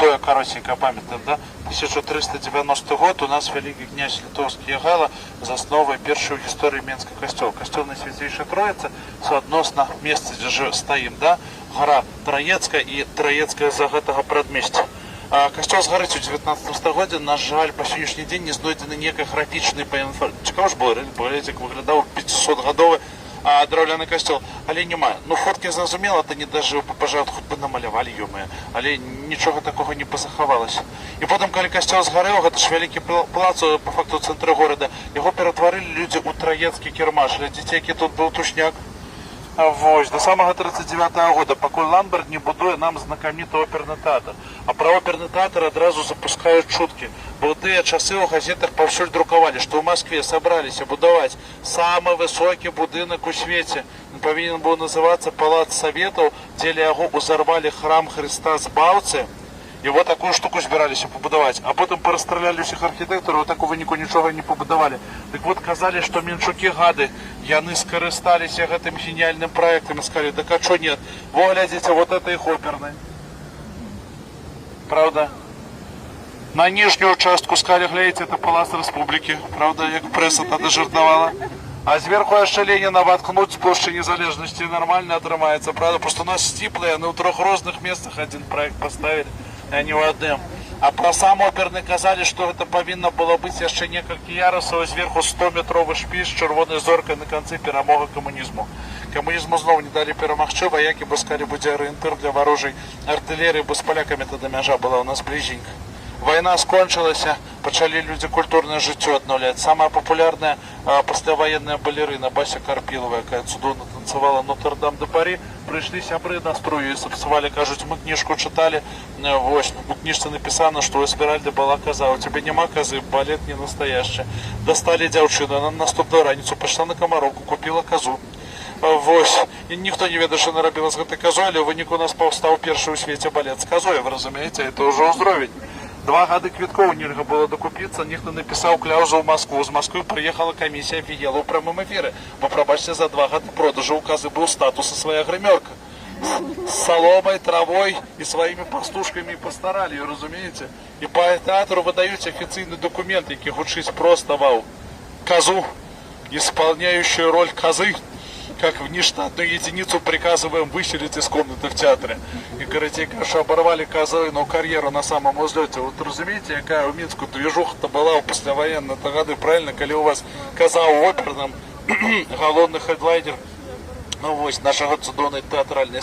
тое каротенькая памятна, да? 1390 год у нас вялікі князь літоўскі Ягайла засноввае першы ў гісторыі менскі касцёл. Касцёл Найсвяцейшай Троіцы суадносна месца, дзе ж стаім, да? Гара Траецкая і Траецкая за гэтага прадмесця. Касцёл згарыць у 19 стагоддзі, на жаль, па сённяшні дзень не знойдзены некай графічнай паінфармацыі. Цікава ж было, як выглядаў 500-гадовы драўляны касцёл, але няма. Ну, фоткі зразумела, то не дажыў, пажарт хоць бы намалявалі ёмыя, але нічога такога не пазахавалася. І потым, калі касцёл згарэў, гэта ж вялікі плац, па факту, ў цэнтры горада, яго ператварылі людзі ў траецкі кірмаш. Глядзіце, які тут быў тушняк. Вось, до самого 39-го года, пакуль Ламберт не будуе нам знакаміты оперны тэатр. А пра оперны тэатр адразу запускаюць чуткі. Бо ў тыя часы ў газетах паўсюль друкавалі, што ў Маскве сабраліся будаваць самы высокі будынак у свеце. Ён павінен быў называцца Палац Саветаў, дзеля яго ўзарвалі храм Хрыста Збаўцы. І вот такую штуку збіраліся пабудаваць. А потым парастралялі ўсіх архітэктараў, так у выніку нічога не пабудавалі. Дык вот казалі, што менчукі гады, яны скарысталіся гэтым геніяльным праектам і сказалі, так а чо нет? Во, глядзіце, вот это іх оперны. Правда? На ніжнюю частку сказалі, глядзіце, это Палац Рэспублікі. Правда, як прэса тады жартавала. А зверху яшчэ Леніна воткнуць з плошчы Незалежнасці нормально атрымаецца. Правда, просто у нас сціплыя, яны ў 3 розных месцах адзін праект паставілі, а не ў адным. А пра сам оперны казалі, што гэта павінна было быць яшчэ некалькі ярусаў, зверху 100-метровы шпіц з чырвонай зоркай на канцы перамога камунізму. Камунізму зноў не далі перамагчы, ваякі бускалі будзе арыентыр для варожай артылерыі, бо з палякамі тады мяжа была ў нас бліженька. Вайна скончылася, пачалі людзі культурнае жыццё аднаўляць. Самая папулярная пасляваенная балерына Бася Карпілава, якая цудоўна танцавала Нотр-Дам де Парі, прыйшлі сябры на струю і сапсавалі, кажуць, мы кніжку чыталі, вось, у кніжцы напісана, што ў Эсмеральде была каза, у цябе няма казы, балет не настоящий. Дасталі дзяўчыну, на наступную раніцу пайшла на Камароўку, купіла казу. Вось, і ніхто не ведае, што нарабіла з гэтай казой, але ў выніку у нас паўстаў першы ў свеце балет з казой, вы разумееце, это ўжо ўзровень. 2 гады квіткоў нельга было дакупіцца, нехто напісаў кляўзу ў Маскву. З Масквы прыехала камісія, афігела ў прамым эфіры. Бо, прабачце, за 2 гады продажу указы быў статус і свая грымёрка. З саломай, травой і сваімі пастушкамі і пастаралі, разумееце? І па тэатру выдаюць афіцыйны дакумент, які гучыць проста вау. Казу, исполняющую роль козы, как внештатную единицу приказываем выселить из комнаты в театре. И коротенько, что оборвали козой, но карьеру на самом взлете. Вот разумеете, якая у Минску движуха-то была у послевоенной-то годы, правильно, коли у вас коза у оперном, голодный хедлайнер, ну вот, нашего цудовной театральной